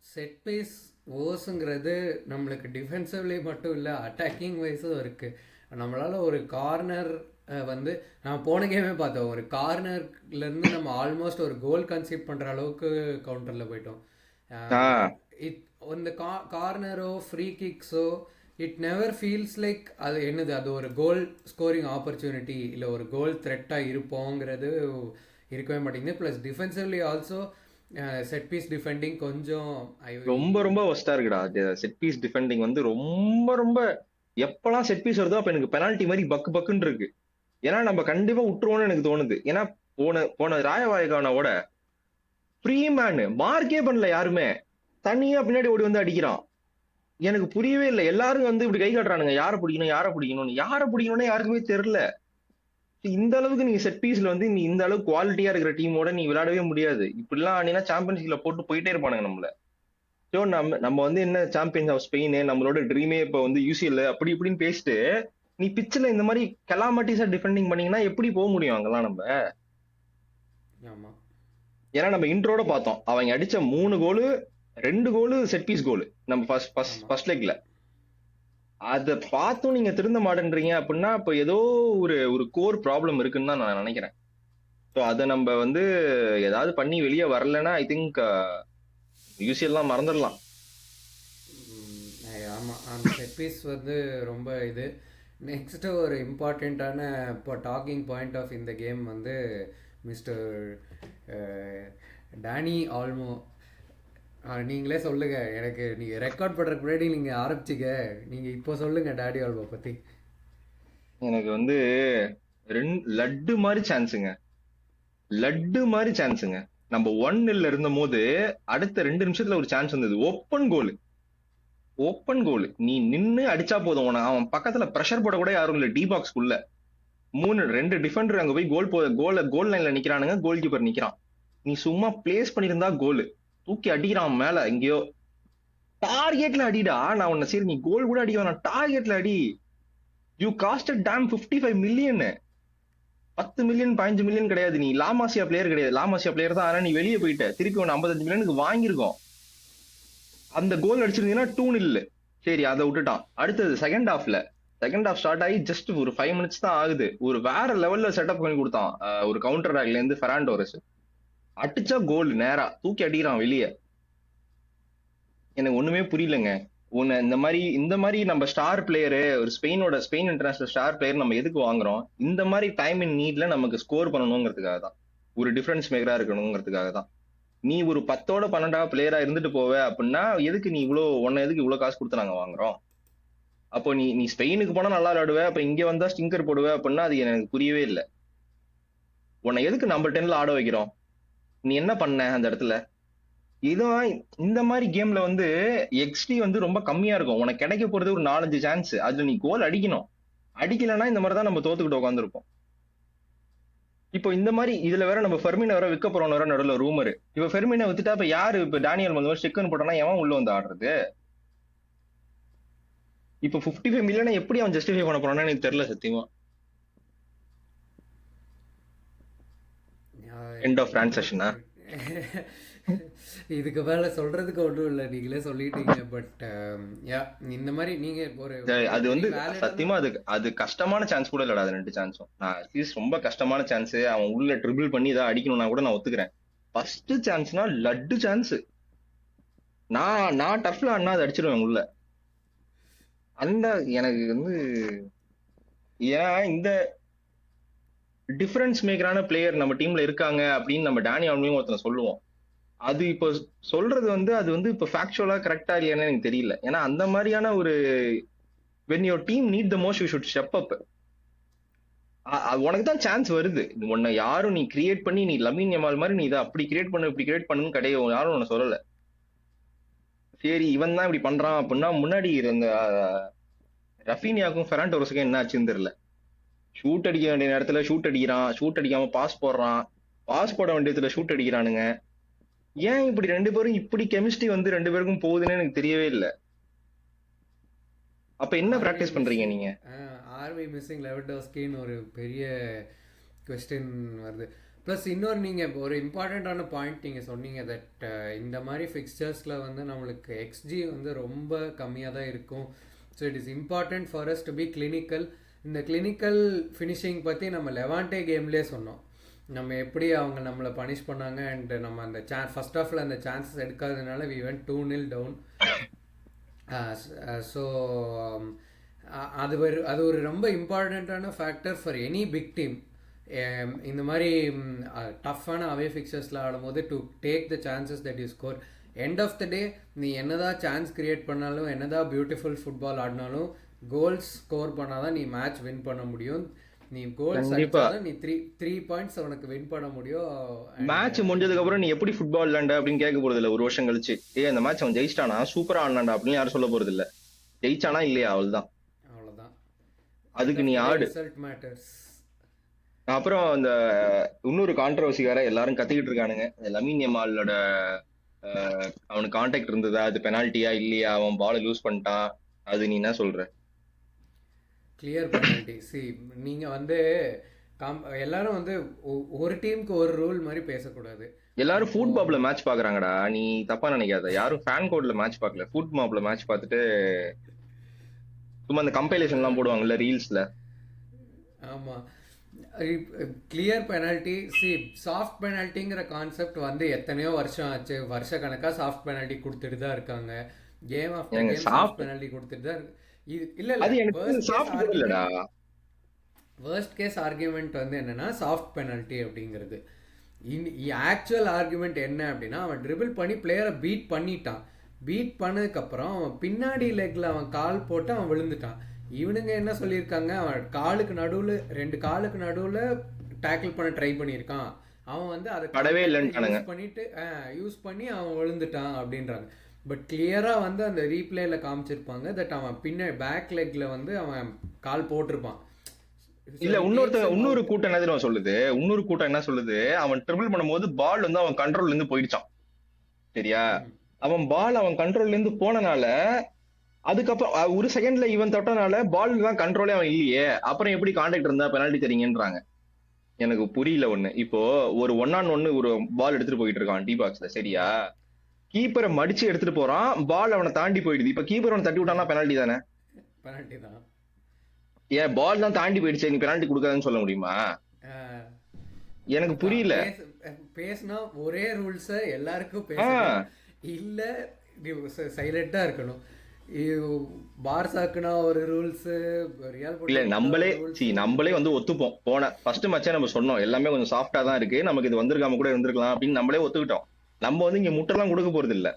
செட் பீஸ் ஓஸுங்கிறது நம்மளுக்கு டிஃபென்சிவ்லி மட்டும் இல்லை, அட்டாக்கிங் வைஸும் இருக்குது. நம்மளால் ஒரு கார்னர் வந்து நம்ம போன கேமே பார்த்தோம், ஒரு கார்னர்லேருந்து நம்ம ஆல்மோஸ்ட் ஒரு கோல் கன்சீட் பண்ணுற அளவுக்கு கவுண்டரில் போயிட்டோம். இட் இந்த கார்னரோ ஃப்ரீ கிக்ஸோ இட் நெவர் ஃபீல்ஸ் லைக் அது என்னது, அது ஒரு கோல் ஸ்கோரிங் ஆப்பர்ச்சுனிட்டி இல்லை ஒரு கோல் த்ரெட்டாக இருப்போங்கிறது இருக்கவே மாட்டேங்குது. Plus defensively also set piece defending கொஞ்சம் ரொம்ப ரொம்ப ஒஸ்டா இருக்குடா. செட் பீஸ் டிஃபெண்டிங் வந்து ரொம்ப ரொம்ப எப்பெல்லாம் செட் பீஸ் வருதோ அப்ப எனக்கு பெனால்டி மாதிரி பக்கு பக்குன்னு இருக்கு. ஏன்னா நம்ம கண்டிப்பா விட்டுருவோம்னு எனக்கு தோணுது. ஏன்னா போன ராயவாயகானோட ஃப்ரீ மேன் மார்க்கே பண்ணல யாருமே, தனியா பின்னாடி ஓடி வந்து அடிக்கிறான். எனக்கு புரியவே இல்லை. எல்லாரும் வந்து இப்படி கை காட்டுறானுங்க, யாரை பிடிக்கணும் யாரை பிடிக்கணும்னு யாருக்குமே தெரியல. இந்த அளவுக்கு நீங்க செட் பீஸ்ல வந்து நீ இந்த அளவுக்கு குவாலிட்டியா இருக்கிற டீமோட நீ விளையாடவே முடியாது. இப்படிலாம் ஆனீங்கன்னா சாம்பியன்ஸ்ல போட்டு போயிட்டே இருப்பானுங்க நம்மள. ஸோ நம்ம வந்து என்ன சாம்பியன்ஸ் ஆஃப் ஸ்பெயின் நம்மளோட ட்ரீமே இப்ப வந்து யூசிஎல் அப்படி இப்படின்னு பேசிட்டு நீ பிச்சில் இந்த மாதிரி கெலாமட்டிஸா டிஃபெண்டிங் பண்ணீங்கன்னா எப்படி போக முடியும் அங்கெல்லாம் நம்ம? ஏன்னா நம்ம இன்ட்ரோட பார்த்தோம், அவங்க அடிச்ச 3 கோலு 2 கோலு செட் பீஸ் கோலு நம்ம ஃபர்ஸ்ட் லெக்ல. அதை பார்த்தும் நீங்க திருந்த மாட்டேன்றீங்க அப்படின்னா இப்போ ஏதோ ஒரு கோர் ப்ராப்ளம் இருக்குன்னு தான் நான் நினைக்கிறேன். ஸோ அதை நம்ம வந்து ஏதாவது பண்ணி வெளியே வரலன்னா ஐ திங்க் யூசிஎல்லாம் மறந்துடலாம். ஆமாம், அந்த செட் பீஸ் வந்து ரொம்ப இது. நெக்ஸ்ட்டு ஒரு இம்பார்ட்டண்ட்டான இப்போ டாக்கிங் பாயிண்ட் ஆஃப் இந்த கேம் வந்து மிஸ்டர் டானி ஆல்மோ. நீங்களே சொல்லுங்க, எனக்கு நீங்கள் ரெக்கார்ட் பண்ணுறதுக்கு முன்னாடி நீங்கள் ஆரம்பிச்சிங்க, நீங்கள் இப்போ சொல்லுங்க டாடி ஆல்மோ பற்றி. எனக்கு வந்து லட்டு மாதிரி சான்ஸுங்க. நம்ம 1-0 இருந்த போது அடுத்த 2 நிமிஷத்துல ஒரு சான்ஸ் வந்தது, ஓப்பன் கோல். நீ நின்னு அடிச்சா போதும், அவன் பக்கத்துல பிரஷர் போட கூட யாரும் இல்ல. டி பாக்ஸ்க்குள்ள 2 டிஃபெண்டர் அங்க போய் கோல் லைன்ல நிக்கிறானுங்க, கோல் கீப்பர் நிக்கிறான். நீ சும்மா பிளேஸ் பண்ணிருந்தா கோல், தூக்கி அடிக்கிறான் மேல எங்கேயோ. டார்கெட்ல அடிடா. நான் உன்ன சரி நீ கோல் கூட அடிக்க வேணாம், டார்கெட்ல அடி. You costed Tom 55 million. 10 million 15 million கிடையாது. நீ லாமாசியா பிளேயர் கிடையாது. லாமாசியா பிளேயர் தான், ஆனா நீ வெளியே போயிட்ட. திருப்பி 55 மில்லியனுக்கு வாங்கியிருக்கோம். அந்த கோல் அடிச்சிருந்தீங்கன்னா 2-0. சரி அதை விட்டுட்டான். அடுத்தது செகண்ட் ஹாஃப் ஸ்டார்ட் ஆகி ஜஸ்ட் ஒரு 5 மினிட்ஸ் தான் ஆகுது. ஒரு வேற லெவல்ல செட்டப் பண்ணி கொடுத்தான். ஒரு கவுண்டர் அட்டாக்ல இருந்து ஃபெராண்டோரஸ் அடிச்சா கோல், நேரா தூக்கி அடிக்கிறான் வெளியே. எனக்கு ஒண்ணுமே புரியலங்க. இந்த மாதிரி நம்ம ஸ்டார் பிளேயரு, ஒரு ஸ்பெயின் இன்டர்நேஷனல் ஸ்டார் பிளேயர் நம்ம எதுக்கு வாங்குறோம்? இந்த மாதிரி டைம் இன் நீட்ல நமக்கு ஸ்கோர் பண்ணணுங்கிறதுக்காக தான், ஒரு டிஃபரன்ஸ் மேக்கரா இருக்கணுங்கிறதுக்காக தான். நீ ஒரு 10ஓட 12 பிளேயரா இருந்துட்டு போவ அப்படின்னா எதுக்கு நீ எதுக்கு இவ்வளவு காசு கொடுத்து நாங்க வாங்குறோம்? அப்போ நீ ஸ்பெயினுக்கு போனா நல்லா விளையாடுவ, அப்ப இங்க வந்தா ஸ்டிங்கர் போடுவ அப்படின்னா அது எனக்கு புரியவே இல்லை. உன்னை எதுக்கு நம்பர் 10ல ஆட வைக்கிறோம்? நீ என்ன பண்ண அந்த இடத்துல? இதுதான் இந்த மாதிரி கேம்ல வந்து எக்ஸ்டி வந்து ரொம்ப கம்மியா இருக்கும். உனக்கு கிடைக்க போறது ஒரு 4-5 சான்ஸ், அதுல நீ கோல் அடிக்கணும். அடிக்கலைன்னா இந்த மாதிரி தான் நம்ம தோத்துக்கிட்டு உட்காந்துருப்போம். இப்போ இந்த மாதிரி இதுல வேற நம்ம ஃபெர்மினை வேற விற்க போறோம் வேற நடுவில் ரூமர். இப்ப ஃபெர்மினை வித்துட்டா இப்ப யாரு இப்ப டானியல் வந்து செக்குன்னு போட்டானா எவன் உள்ள வந்து ஆடுறது? இப்ப 55 மில்லியனை எப்படி அவன் ஜஸ்டிஃபை பண்ண போறான்னு எனக்கு தெரியல சத்தியமா. எண்ட் ஆஃப் டிரான்சாக்ஷனா? இதுக்கு மேல சொல்றதுக்கு ஒன்றும் இல்லை, நீங்களே சொல்லிட்டீங்க. பட் யா, இந்த மாதிரி நீங்க ஒரு அது வெரி வந்து வேலிடான. சத்தியமா அது அது கஷ்டமான சான்ஸ் கூட இல்லடா. அது 2 சான்ஸும் நான் அட்லீஸ்ட் ரொம்ப கஷ்டமான சான்ஸ், அவன் உள்ள ட்ரிபிள் பண்ணி இதை அடிக்கணும்னா கூட நான் ஒத்துக்கிறேன். ஃபர்ஸ்ட் சான்ஸ்னா லட்டு சான்ஸ். நான் டஃப்ல அண்ணா அதை அடிச்சிருவேன் உள்ள. அந்த எனக்கு வந்து ஏன் இந்த டிஃபரன்ஸ் மேக்கரான பிளேயர் நம்ம டீம்ல இருக்காங்க அப்படின்னு நம்ம டேனி ஆல்மையும் ஒருத்தனை சொல்லுவோம். அது இப்போ சொல்றது வந்து அது வந்து இப்போ ஃபேக்சுவலா கரெக்டா இல்லையான்னு எனக்கு தெரியல. ஏன்னா அந்த மாதிரியான ஒரு when your team need the most you should step up. உனக்கு தான் சான்ஸ் வருது, உன்னை யாரும் நீ கிரியேட் பண்ணி நீ லமீன் யமால் மாதிரி நீ இதை அப்படி கிரியேட் பண்ணு இப்படி கிரியேட் பண்ணுன்னு கிடையாது, யாரும் உன்னை சொல்லல. சரி இவன் தான் இப்படி பண்றான் அப்படின்னா முன்னாடி இருந்த ரஃபீனியாக்கும் ஃபெரான் டோரஸுக்கும் என்ன ஆச்சுன்னு தெரியல. ஷூட் அடிக்க வேண்டிய நேரத்துல ஷூட் அடிக்கிறான், ஷூட் அடிக்காம பாஸ் போடுறான், பாஸ் போட வேண்டியதுல ஷூட் அடிக்கிறானுங்க. ஏன் இப்படி 2 பேரும் இப்படி கெமிஸ்ட்ரி வந்து 2 பேருக்கும் போகுதுன்னு எனக்கு தெரியவே இல்லை. அப்ப என்ன ஆர் வி பிராக்டிஸ் பண்றீங்க மிஸ்ஸிங் நீங்க? ஆர் வி மிஸ்ஸிங் லெவன்டோஸ்கின்னு ஒரு பெரிய கொஸ்டின் வருது. ப்ளஸ் இன்னொரு நீங்கள் ஒரு இம்பார்ட்டண்ட்டான பாயிண்ட் நீங்கள் சொன்னீங்க தட் இந்த மாதிரி ஃபிக்ஸ்சர்ஸில் வந்து நம்மளுக்கு எக்ஸ்ஜி வந்து ரொம்ப கம்மியாக தான் இருக்கும். So it is important for us to be clinical. இந்த கிளினிக்கல் ஃபினிஷிங் பற்றி நம்ம லெவான்டே கேம்லேயே சொன்னோம். நம்ம எப்படி அவங்க நம்மளை பனிஷ் பண்ணாங்க அண்ட் நம்ம அந்த ஃபர்ஸ்ட் ஹாஃபில் அந்த சான்சஸ் எடுக்காததுனால வி வென்ட் 2-0 டவுன். ஸோ அது ஒரு ரொம்ப இம்பார்ட்டண்ட்டான factor for any big team. இந்த மாதிரி டஃப்பான அவே ஃபிக்சர்ஸில் ஆடும்போது to take the chances that you score. End of the day நீ என்னதான் சான்ஸ் கிரியேட் பண்ணாலும் என்னதான் பியூட்டிஃபுல் ஃபுட்பால் ஆடினாலும் கோல்ஸ் ஸ்கோர் பண்ணாதான் நீ மேட்ச் வின் பண்ண முடியும். நீ கோல்ஸ் அடிச்சாதான் நீ த்ரீ பாயிண்ட்ஸ் உனக்கு வின் பண்ண முடியும். மேட்ச் முடிஞ்சதுக்கு அப்புறம் நீ எப்படி ஃபுட்பால் விளையாண்ட அப்படின்னு கேட்க போறது இல்ல. ஒரு வருஷம் கழிச்சு அந்த மேட்ச் அவன் ஜெயிச்சிட்டானா சூப்பரா ஆடினாண்டா அப்படின்னு யாரும் சொல்ல போறது இல்ல. ஜெயிச்சானா இல்லையா அவ்வளவுதான். அதுக்கு நீ ஆடு. Result matters. அப்புறம் அந்த இன்னொரு கான்ட்ரவர்சி வேற எல்லாரும் கத்திக்கிட்டு இருக்கானுங்க. லமீன் யமாலோட அவனுக்கு கான்டாக்ட் இருந்ததா, அது பெனால்ட்டியா இல்லையா, அவன் பால் லூஸ் பண்ணிட்டான், அது நீ என்ன சொல்ற? Clear penalty. சி நீங்கள் வந்து எல்லாரும் வந்து ஒரு டீமுக்கு ஒரு ரூல் மாதிரி பேசக்கூடாது. எல்லாரும் ஃபுட் மாப்ல மேட்ச் பாக்குறாங்கடா, நீ தப்பா நினைக்காத. யாரும் ஃபேன் கோட்ல மேட்ச் பார்க்கல, ஃபுட் மாப்ல மேட்ச் பார்த்துட்டு சும்மா அந்த கம்பைலேஷன் எல்லாம் போடுவாங்கல்ல ரீல்ஸ்ல. ஆமாம், கிளியர் பெனால்ட்டி. சி சாஃப்ட் பெனால்ட்டிங்கிற கான்செப்ட் வந்து எத்தனையோ வருஷம் ஆச்சு. வருஷ கணக்காக சாஃப்ட் பெனால்ட்டி கொடுத்துட்டு தான் இருக்காங்க. Game after game soft penalty கொடுத்துட்டு தான் இருக்கு. இல்ல வர்ஸ்ட் கேஸ் ஆர்குமெண்ட் வந்து என்னன்னா சாஃப்ட் பெனால்ட்டி அப்படிங்கிறது. ஆக்சுவல் ஆர்குமெண்ட் என்ன அப்படின்னா, அவன் ட்ரிபிள் பண்ணி பிளேயரை பீட் பண்ணிட்டான். பீட் பண்ணதுக்கப்புறம் அவன் பின்னாடி லெக்கில் அவன் கால் போட்டு அவன் விழுந்துட்டான். இவனுங்க என்ன சொல்லியிருக்காங்க, அவன் காலுக்கு நடுவில் 2 காலுக்கு நடுவில் டேக்கிள் பண்ண ட்ரை பண்ணியிருக்கான். அவன் வந்து அதை கடவே யூஸ் பண்ணி அவன் விழுந்துட்டான் அப்படின்றாங்க. பட் கிளியராக வந்து அந்த ரீப்ளேல காமிச்சிருப்பாங்க தட் அவன் பின்னாடி பேக் லெக்ல வந்து அவன் கால் போட்டிருப்பான். இல்ல இன்னொரு கூட்டம் என்ன சொல்லுது, இன்னொரு கூட்டம் என்ன சொல்லுது, அவன் ட்ரிபிள் பண்ணும்போது பால் வந்து அவன் கண்ட்ரோல்ல இருந்து போயிடுச்சான். சரியா, அவன் பால் அவன் கண்ட்ரோல்ல இருந்து போனனால அதுக்கப்புறம் ஒரு செகண்ட்ல இவன் தொட்டனால பால் தான் கண்ட்ரோலே அவன் இல்லையே, அப்புறம் எப்படி கான்டாக்ட் இருந்தா பெனால்ட்டி தரீங்கன்றாங்க. எனக்கு புரியல ஒண்ணு. இப்போ ஒரு 1-on-1 ஒரு பால் எடுத்துட்டு போயிட்டு இருக்கான் டி பாக்ஸ்ல, சரியா, கீப்பரை மடிச்சு எடுத்துட்டு போறான், பால் அவனை தாண்டி போயிடுது. இப்ப கீப்பர் அவனை தட்டி விட்டானா பெனால்ட்டி தானே? பெனால்ட்டி தான். ஏன் பால் தான் தாண்டி போயிடுச்சு, நீ பெனால்ட்டி கொடுக்காதுன்னு சொல்ல முடியுமா? எனக்கு புரியல. பேசினா ஒரே ரூல்ஸ் எல்லாருக்கும் பேசணும், இல்ல சைலண்டா இருக்கணும். பார்சாக்குனா ஒரு ரூல்ஸ், இல்ல நம்மளே வந்து ஒத்துப்போம். போன ஃபர்ஸ்ட் மேட்சே நம்ம சொன்னோம் எல்லாமே கொஞ்சம் சாஃப்டா தான் இருக்கு, நமக்கு இது வந்திருக்காம கூட இருந்திருக்கலாம் அப்படின்னு நம்மளே ஒத்துக்கிட்டோம். நம்ம வந்து இங்க முட்டெல்லாம் கொடுக்க போறது இல்ல.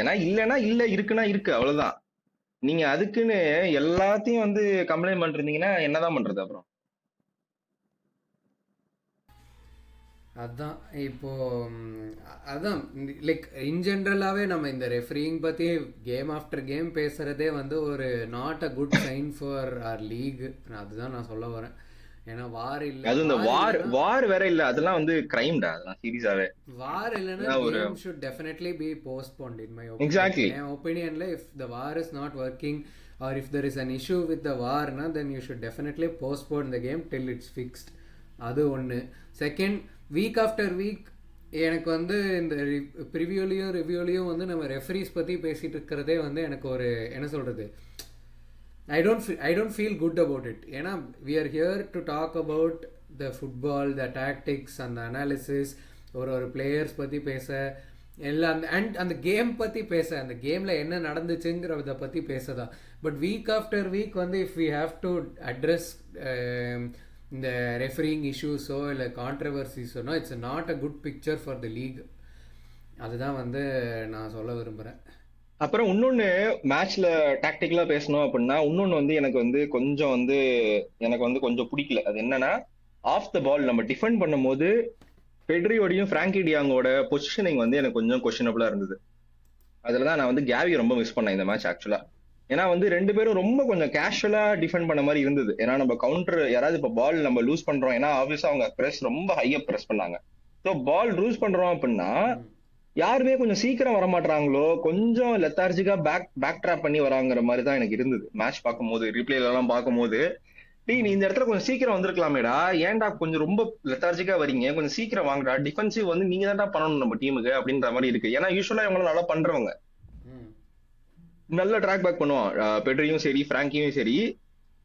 ஏன்னா இல்லன்னா இல்ல, இருக்குன்னா இருக்கு, அவ்வளவுதான். நீங்க அதுக்குன்னு எல்லாத்தையும் வந்து கம்ப்ளைண்ட் பண்றீங்கன்னா என்னதான் பண்றது அப்புறம்? அதுதான் இப்போ அதான் லைக் இன் ஜென்ரலாகவே நம்ம இந்த ரெஃப்ரிங் பற்றி கேம் ஆஃப்டர் கேம் பேசுகிறதே வந்து ஒரு not a good sign for our league. அதுதான் நான் சொல்ல வரேன். ஏன்னா வார் இல்ல, அது இந்த வார் வேற இல்ல, அதெல்லாம் வந்து கிரைம்டா, அதெல்லாம் சீரியஸாவே. வார் இல்லனா game should definitely be postponed in my opinion. Exactly. My opinion la if the war is not working or if there is an issue with the war na, then you should definitely postpone the game till it's fixed. அது ஒன்று. செகண்ட், வீக் ஆஃப்டர் வீக் எனக்கு வந்து இந்த ரிவ்யூலையும் வந்து நம்ம ரெஃபரிஸ் பற்றி பேசிகிட்டு இருக்கிறதே வந்து எனக்கு ஒரு என்ன சொல்கிறது, I don't feel good about it. ஏன்னா we are here to talk about the football, the tactics and the analysis, ஒரு பிளேயர்ஸ் பற்றி பேச எல்லாம், அண்ட் அந்த கேம் பற்றி பேச, அந்த கேமில் என்ன நடந்துச்சுங்கிறத பற்றி பேசதான். பட் வீக் ஆஃப்டர் வீக் வந்து if we have to address இந்த ரெஃபரிங் இஷ்யூஸோ இல்லை கான்ட்ரவர்சிஸோனா it's not a good picture for the league. அதுதான் வந்து நான் சொல்ல விரும்புகிறேன். அப்புறம் இன்னொன்னு மேட்ச்ல டாக்டிக்கலா பேசணும் அப்படின்னா இன்னொன்னு வந்து எனக்கு வந்து கொஞ்சம் பிடிக்கல. அது என்னன்னா, ஆஃப் த பால் நம்ம டிஃபெண்ட் பண்ணும்போது பெட்ரியோடையும் ஃப்ராங்கி டியாங்கோட பொசிஷனிங் வந்து எனக்கு கொஞ்சம் கொஸ்டினபிளா இருந்தது. அதுலதான் நான் வந்து கேவி ரொம்ப மிஸ் பண்ணேன் இந்த மேட்ச் ஆக்சுவலா. ஏன்னா வந்து ரெண்டு பேரும் ரொம்ப கொஞ்சம் கேஷுவலா டிஃபெண்ட் பண்ண மாதிரி இருந்தது. ஏன்னா நம்ம கவுண்டர் யாராவது இப்ப பால் நம்ம லூஸ் பண்றோம், ஏன்னா ஆப்வியஸா அவங்க பிரஸ் ரொம்ப ஹையா பிரஸ் பண்ணாங்க. ஸோ பால் லூஸ் பண்றோம் அப்படின்னா யாருமே கொஞ்சம் சீக்கிரம் வர மாட்டாங்களோ, கொஞ்சம் லெத்தார்ஜிக்கா பேக் ட்ராப் பண்ணி வராங்கிற மாதிரி தான் எனக்கு இருந்தது மேட்ச் பார்க்கும்போது. ரிப்ளேல எல்லாம் பார்க்கும்போது நீ இந்த இடத்துல கொஞ்சம் சீக்கிரம் வந்திருக்கலாமேடா, ஏன்டா கொஞ்சம் ரொம்ப லெத்தார்ஜிக்கா வரீங்க, கொஞ்சம் சீக்கிரம் வாங்கடா, டிஃபென்சிவ் வந்து நீங்க தான் பண்ணணும் நம்ம டீமுக்கு அப்படின்ற மாதிரி இருக்கு. ஏன்னா யூஸ்வலா இவங்க நல்லா பண்றவங்க, நல்ல ட்ராக் பேக் பண்ணுவான் பெட்ரியும் சரி ஃப்ராங்கியும் சரி.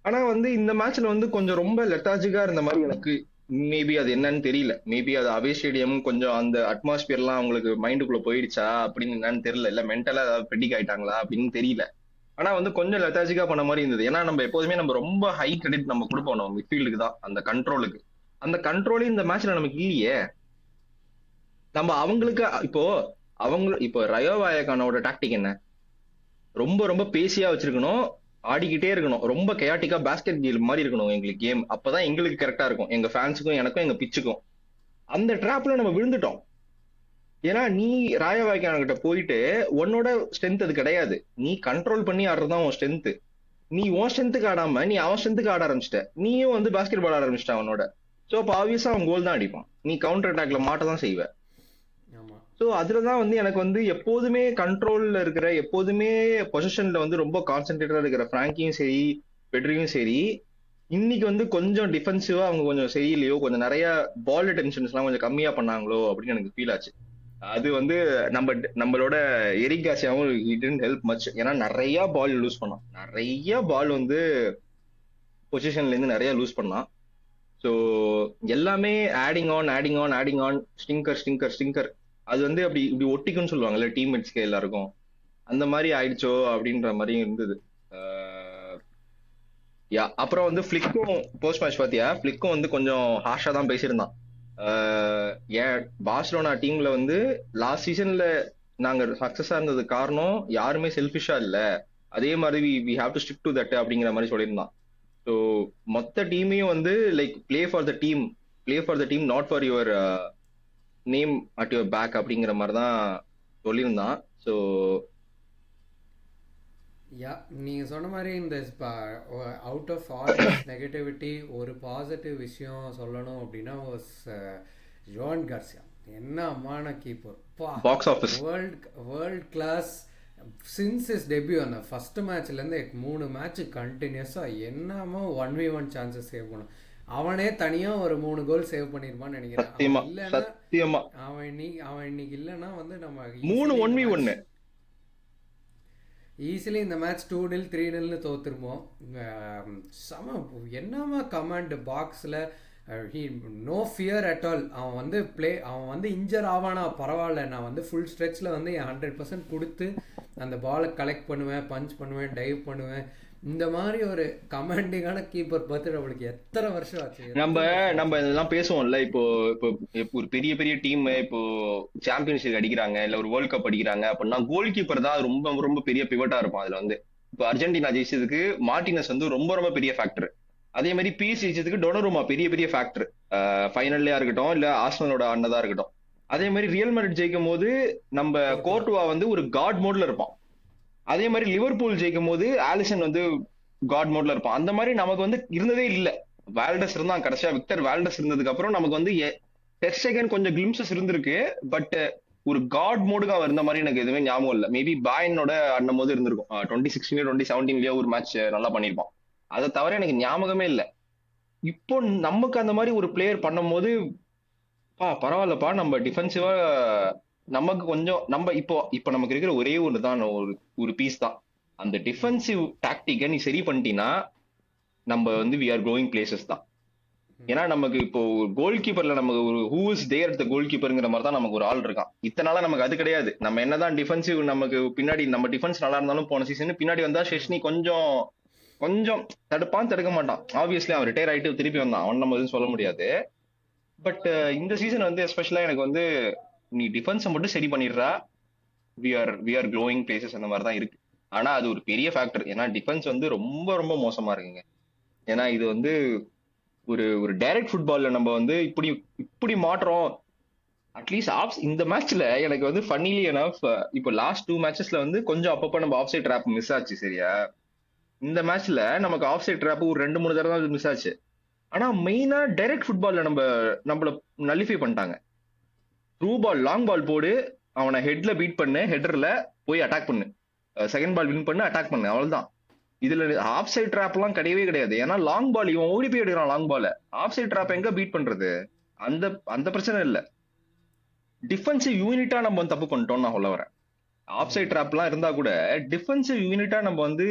ஆனா வந்து இந்த மேட்ச்ல வந்து கொஞ்சம் ரொம்ப லெத்தார்ஜிக்கா இருந்த மாதிரி எனக்கு. மேபி அது என்னன்னு தெரியல, மேபி அது அவே ஸ்டேடியம் கொஞ்சம் அந்த அட்மாஸ்பியர்லாம் அவங்களுக்கு மைண்டுக்குள்ள போயிடுச்சா அப்படின்னு என்னன்னு தெரியல, இல்ல மென்டலா ஏதாவது பெட்டிக் ஆயிட்டாங்களா அப்படின்னு தெரியல. ஆனா வந்து கொஞ்சம் லெத்தாஜிக்கா பண்ண மாதிரி இருந்தது. ஏன்னா நம்ம எப்போதுமே நம்ம ரொம்ப ஹை கிரெடிட் நம்ம கொடுப்போம் நம்ம மிட்ஃபீல்டுக்கு தான், அந்த கண்ட்ரோலுக்கு. அந்த கண்ட்ரோலே இந்த மேட்ச்ல நமக்கு இல்லையே. நம்ம அவங்களுக்கு இப்போ ரயோ வாயக்கானோட டாக்டிக் என்ன, ரொம்ப ரொம்ப பேசியா வச்சிருக்கணும், ஆடிக்கிட்டே இருக்கணும், ரொம்ப கயாட்டிக்கா பேஸ்கெட் கேம் மாதிரி இருக்கணும் எங்களுக்கு கேம். அப்பதான் எங்களுக்கு கரெக்டா இருக்கும், எங்க ஃபேன்ஸுக்கும் எனக்கும் எங்க பிச்சுக்கும். அந்த ட்ராப்ல நம்ம விழுந்துட்டோம். ஏன்னா நீ ராயவாய்க்கான கிட்ட போயிட்டு உன்னோட ஸ்ட்ரென்த் அது கிடையாது, நீ கண்ட்ரோல் பண்ணி ஆடுறதுதான் உன் ஸ்ட்ரென்த். நீ உன் ஸ்ட்ரென்த்துக்கு ஆடாம நீ அவன் ஸ்ட்ரென்த்துக்கு ஆட ஆரம்பிச்சிட்ட, நீயும் வந்து பாஸ்கெட் பால் ஆட ஆரம்பிச்சிட்ட அவனோட. ஸோ அப்போ ஆப்வியஸா அவன் கோல் தான் அடிப்பான், நீ கவுண்டர் அட்டாக்ல மாட்ட தான் செய்வ. ஸோ அதுலதான் வந்து எனக்கு வந்து எப்போதுமே கண்ட்ரோல்ல இருக்கிற, எப்போதுமே பொசிஷன்ல வந்து ரொம்ப கான்சென்ட்ரேட்டா இருக்கிற ஃப்ராங்கியும் சரி பெட்ரியும் சரி, இன்னைக்கு வந்து கொஞ்சம் டிஃபென்சிவா அவங்க கொஞ்சம் சரியில்லையோ, கொஞ்சம் நிறைய பால் டென்ஷன்ஸ் எல்லாம் கொஞ்சம் கம்மியா பண்ணாங்களோ அப்படின்னு எனக்கு ஃபீல் ஆச்சு. அது வந்து நம்மளோட Eric கார்சியாவும் he didn't help much. ஏன்னா நிறைய பால் லூஸ் பண்ணான், நிறைய பால் வந்து பொசிஷன்ல இருந்து நிறைய லூஸ் பண்ணான். ஸோ எல்லாமே ஆடிங் ஆன் ஸ்டிங்கர். அது வந்து அப்படி இப்படி ஒட்டிக்குன்னு சொல்லுவாங்கல்ல டீம்மேட்ஸ்க்கு எல்லாருக்கும், அந்த மாதிரி ஆயிடுச்சோ அப்படின்ற மாதிரி இருந்தது. யா அப்புறம் வந்து ஃபிளிக்கும் போஸ்ட் மேட்ச் பாத்தியா, ஃபிளிக்கும் வந்து கொஞ்சம் ஹார்ஷா தான் பேசியிருந்தான். ஏன் பார்சிலோனா டீம்ல வந்து லாஸ்ட் சீசன்ல நாங்க சக்சஸா இருந்தது காரணம் யாருமே செல்ஃபிஷா இல்ல, அதே மாதிரி we have to stick to that அப்படிங்கிற மாதிரி சொல்லியிருந்தான். ஸோ மொத்த டீமையும் வந்து like play for the team not for your name at your back அப்படிங்கிற மாதிரி தான் சொல்லியிருந்தான். ஸோ யா நீங்கள் சொன்ன மாதிரி இந்த அவுட் ஆஃப் ஆல் நெகட்டிவிட்டி ஒரு பாசிட்டிவ் விஷயம் சொல்லணும் அப்படின்னா வாஸ் ஜோன் கார்சியா. என்ன அம்மான keeper, box office world class. Since his debut அந்த ஃபர்ஸ்ட் மேட்ச்லேருந்து 3 மேட்ச் கண்டினியூஸாக என்னமோ 1v1 சான்சஸ் சேவ் பண்ணும். அவனே தனியா ஒரு 3 கோல் சேவ் பண்ணிருப்பான்னு நினைக்கிறேன். அவன் இன்னைக்கு இல்லைன்னா வந்து நம்ம 3-1v1 ஈஸிலி இந்த மேட்ச் 2-0 3-0 தோத்துருமோம். என்னமா கமாண்ட் பாக்ஸில் நோ ஃபியர் அட் ஆல். அவன் வந்து இன்ஜர் ஆவானா பரவாயில்ல, நான் வந்து ஃபுல் ஸ்ட்ரெச்சில் வந்து 100% கொடுத்து அந்த பாலை கலெக்ட் பண்ணுவேன், பஞ்ச் பண்ணுவேன், டைவ் பண்ணுவேன். இந்த மாதிரி ஒரு கமாண்டிங்கான கீப்பர் பார்த்து நம்மளுக்கு எத்தனை வருஷம் ஆச்சு. நம்ம இதெல்லாம் பேசுவோம்ல, இப்போ ஒரு பெரிய பெரிய டீம் இப்போ சாம்பியன்ஷிப் அடிக்கிறாங்க இல்ல ஒரு வேர்ல்ட் கப் அடிக்கிறாங்க அப்படின்னா கோல் கீப்பர் தான் ரொம்ப ரொம்ப பெரிய பிவட்டா இருக்கும். அதுல வந்து இப்போ அர்ஜென்டினா ஜெயிச்சதுக்கு மார்டினஸ் வந்து ரொம்ப ரொம்ப பெரிய ஃபேக்டர். அதே மாதிரி பிஎஸ் ஜெயிச்சதுக்கு டொனருமா பெரிய பெரிய ஃபேக்டர், ஃபைனல்லயா இருக்கட்டும் இல்ல ஆர்சனலோட ஆனதா இருக்கட்டும். அதே மாதிரி ரியல் மேட்ரிட் ஜெயிக்கும் போது நம்ம கோர்ட்டுவா வந்து ஒரு காட் மோட்ல இருப்பான். அதே மாதிரி லிவர்பூல் ஜெயிக்கும் போது ஆலிசன் வந்து காட் மோட்ல இருப்பான். அந்த மாதிரி நமக்கு வந்து இருந்ததே இல்ல. வால்டஸ் இருந்தான் கடைசியா, விக்டர் வால்டஸ் இருந்ததுக்கு அப்புறம் நமக்கு வந்து டெர் ஸ்டெகன் கொஞ்சம் கிளிம்சஸ் இருந்திருக்கு, பட் ஒரு காட் மோடுக்கு இருந்த மாதிரி எனக்கு எதுவுமே ஞாபகம் இல்லை. மேபி பாயனோட ஆடும் போது இருந்திருக்கும், 2016 2017 ஒரு மேட்ச் நல்லா பண்ணிருப்பான். அதை தவிர எனக்கு ஞாபகமே இல்லை. இப்போ நமக்கு அந்த மாதிரி ஒரு பிளேயர் பண்ணும் போது பரவாயில்லப்பா. நம்ம டிஃபென்சிவா நமக்கு கொஞ்சம் நம்ம இப்போ இப்போ நமக்கு இருக்கிற ஒரே ஒன்று தான், ஒரு ஒரு பீஸ் தான். அந்த ம், டிஃபென்சிவ் டாக்டிக்கை நீ சரி பண்ணிட்டீன்னா நம்ம வந்து வி ஆர் க்ரோயிங் பிளேசஸ் தான். ம். ஏன்னா நமக்கு இப்போ கோல் கீப்பர்ல நமக்கு ஒரு ஹூ இஸ் தேர் த கோல் கீப்பர்ங்கிற மாதிரி தான் நமக்கு ஒரு ஆள் இருக்கான். இத்தனை நாளா நமக்கு அது கிடையாது. நம்ம என்னதான் டிஃபென்சிவ் நமக்கு பின்னாடி நம்ம டிஃபென்ஸ் நல்லா இருந்தாலும் போன சீசன் பின்னாடி வந்தா ஷெஷ்னி கொஞ்சம் கொஞ்சம் தடுப்பான், தடுக்க மாட்டான். ஆப்வியஸ்லி அவன் ரிட்டையர் ஆயிட்டு திருப்பி வந்தான், அவன் நம்ம எதுவும் சொல்ல முடியாது. பட் இந்த சீசன் வந்து எஸ்பெஷலா எனக்கு வந்து நீ டிஃபென்ஸை மட்டும் சரி பண்ணிடுறா, வி ஆர் க்ளோயிங் பிளேசஸ் அந்த மாதிரி தான் இருக்கு. ஆனா அது ஒரு பெரிய ஃபேக்டர். ஏன்னா டிஃபென்ஸ் வந்து ரொம்ப ரொம்ப மோசமா இருக்குங்க. ஏன்னா இது வந்து ஒரு ஒரு டைரக்ட் ஃபுட்பால்ல நம்ம வந்து இப்படி இப்படி மாட்டுறோம். அட்லீஸ்ட் இந்த மேட்ச்ல எனக்கு வந்து ஃபன்னிலி எனஃப் இப்போ லாஸ்ட் 2 மேட்சஸ்ல வந்து கொஞ்சம் அப்பப்போ நம்ம ஆஃப் சைட் ட்ராப் மிஸ் ஆச்சு சரியா. இந்த மேட்ச்ல நமக்கு ஆஃப் சைட் ட்ராப் ஒரு 2 3 தடவை தான் மிஸ் ஆச்சு. ஆனா மெயினா டைரக்ட் ஃபுட்பால்ல நம்மள நல்லிஃபை பண்ணிட்டாங்க. த்ரூ பால் லாங் பால் போடு, அவனை ஹெட்ல பீட் பண்ணு, ஹெட்டர்ல போய் அட்டாக் பண்ணு, செகண்ட் பால் வின் பண்ணு, அட்டாக் பண்ணு, அவ்வளவுதான். இதுல ஆஃப் சைட் ட்ராப் எல்லாம் கிடையவே கிடையாது. ஏன்னா லாங் பால் இவன் ஓடி போய் எடுக்கிறான். Long ball off side drop எங்க பீட் பண்றது? அந்த அந்த பிரச்சனை இல்ல. டிஃபென்சிவ் யூனிட்டா நம்ம வந்து தப்பு பண்ணிட்டோம் நான் சொல்ல வரேன். ஆஃப் சைட் ட்ராப் எல்லாம் இருந்தா கூட டிஃபென்சிவ் யூனிட்டா நம்ம வந்து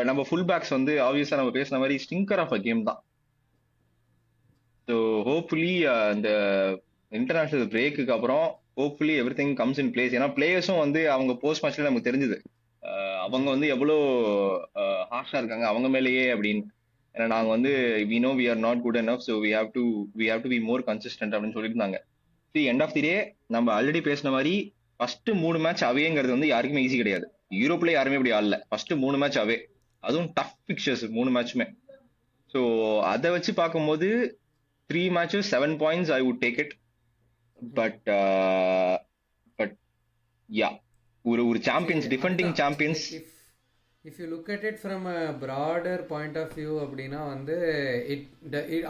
நம்ம ஃபுல் பேக்ஸ் வந்து ஆப்வியஸா நம்ம பேசின மாதிரி ஸ்டிங்கர் ஆஃப் அ கேம் தான். ஸோ ஹோப்ஃபுல்லி இந்த இன்டர்நேஷனல் பிரேக்குக்கு அப்புறம் hopefully every thing comes in place. ஏன்னா பிளேயர்ஸும் வந்து அவங்க போஸ்ட் மேட்ச்ல நமக்கு தெரிஞ்சது அவங்க வந்து எவ்வளோ ஹார்ஷா இருக்காங்க அவங்க மேலேயே அப்படின்னு. ஏன்னா நாங்க வந்து we know we are not good enough, so we have to be more consistent அப்படின்னு சொல்லியிருந்தாங்க. எண்ட் ஆஃப் தி டே நம்ம ஆல்ரெடி பேசின மாதிரி ஃபர்ஸ்ட் 3 மேட்ச் அவேங்கிறது வந்து யாருக்குமே ஈஸி கிடையாது. யூரோப்ல யாருமே இப்படி ஆடல. ஃபர்ஸ்ட் 3 மேட்ச் அவே, அதுவும் டஃப் பிக்சர்ஸ் 3 மேட்சுமே. ஸோ அதை வச்சு பார்க்கும்போது 3 matches 7 points I would take it. But but yeah, ஒரு ஒரு See, சாம்பியன்ஸ், டிஃபெண்டிங் அதான் champions. Like if you look at it from a broader point of view அப்படின்னா வந்து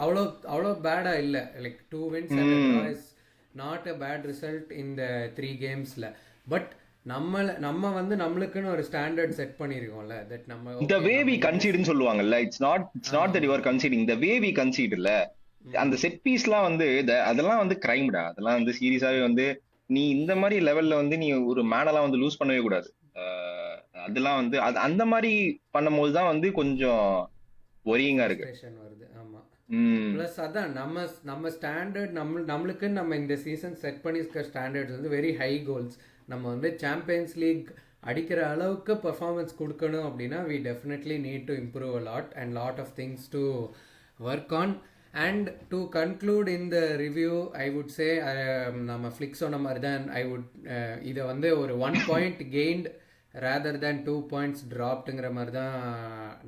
அவ்வளோ அவ்வளோ பேடாக இல்லை. Like 2 wins and draw is not a bad result இந்த 3 கேம்ஸில். பட் நம்ம வந்து நம்மளுக்குன்னு ஒரு ஸ்டாண்டர்ட் செட் பண்ணியிருக்கோம்ல, தட் நம்ம த ஓகே வே வி நம்ம இந்த கன்சீட்னு சொல்லுவாங்கல்ல, இட்ஸ் நாட் தட் யூ ஆமாம். Are conceding, the way we concede இல்ல. அந்த செட் பீஸ்லாம் வந்து அதெல்லாம் வந்து கிரைம்டா. அதெல்லாம் வந்து சீரியஸாவே வந்து நீ இந்த மாதிரி லெவல்ல வந்து நீ ஒரு மேனெல்லாம் வந்து லூஸ் பண்ணவே கூடாது. அதெல்லாம் வந்து அந்த மாதிரி பண்ணும்போது தான் வந்து கொஞ்சம் ஒரியிங்கா இருக்கு. ஃப்ரஸ்ட்ரேஷன் வருது. ஆமாம். ம். ப்ளஸ் அதான் நம்ம நம்ம ஸ்டாண்டர்ட் நம்மளுக்குன்னு நம்ம இந்த சீசன் செட் பண்ணியிருக்க ஸ்டாண்டர்ட்ஸ் வந்து வெரி ஹை கோல்ஸ். நம்ம வந்து சாம்பியன்ஸ் லீக் அடிக்கிற அளவுக்கு பர்ஃபார்மன்ஸ் கொடுக்கணும் அப்படின்னா we definitely need to improve a lot and lot of things to work on. And to conclude இந்த ரிவ்யூ ஐ வுட் சே, நம்ம ஃப்ளிக் சொன்ன மாதிரி தான் ஐ வுட் இதை வந்து ஒரு 1 point gained rather than 2 points ட்ராப்டுங்கிற மாதிரி தான்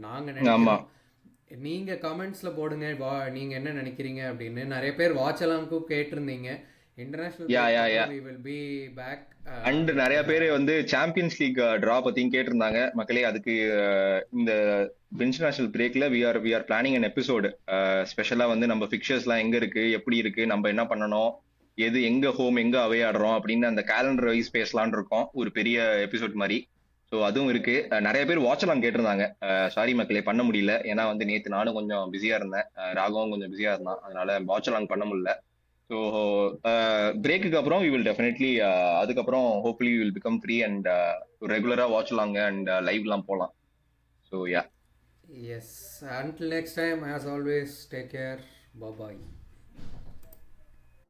நாங்கள் ஆமா. நினைக்கிறோம். நீங்கள் கமெண்ட்ஸில் போடுங்க நீங்கள் என்ன நினைக்கிறீங்க அப்படின்னு. நிறைய பேர் வாட்ச் அலாங்க்கும் கேட்டிருந்தீங்க. இன்டர்நேஷ்னல் யா பிரேக் யா யா அப்புறம் we will be back and with நிறைய பேர் வந்து சாம்பியன்ஸ் லீக் டிரா பத்தியும் கேட்டிருந்தாங்க மக்களே. அதுக்கு இந்த இன்டர்நேஷனல் பிரேக்ல we are planning an episode. ஸ்பெஷலா வந்து நம்ம பிக்சர்ஸ்லாம் எங்க இருக்கு, எப்படி இருக்கு, நம்ம என்ன பண்ணணும், எது எங்க ஹோம் எங்க அவே ஆடுறோம் அப்படின்னு அந்த கேலண்டர் வைஸ் பேசலாம்னு இருக்கோம், ஒரு பெரிய எபிசோட் மாதிரி. ஸோ அதுவும் இருக்கு. நிறைய பேர் வாட்சலாம் கேட்டிருந்தாங்க. சாரி மக்களே, பண்ண முடியல. ஏன்னா வந்து நேத்து நானும் கொஞ்சம் பிஸியா இருந்தேன், ராகவும் கொஞ்சம் பிஸியா இருந்தான், அதனால வாட்சலாம் பண்ண முடியல. ஸோ பிரேக்குக்கு அப்புறம் வி வில் டெஃபினெட்லி அதுக்கப்புறம் hopefully will become free and ரெகுலரா வாட்சலாங்க அண்ட் லைவ்லாம் போகலாம். So yeah. Yes. Until next time, as always, take care. பாய்.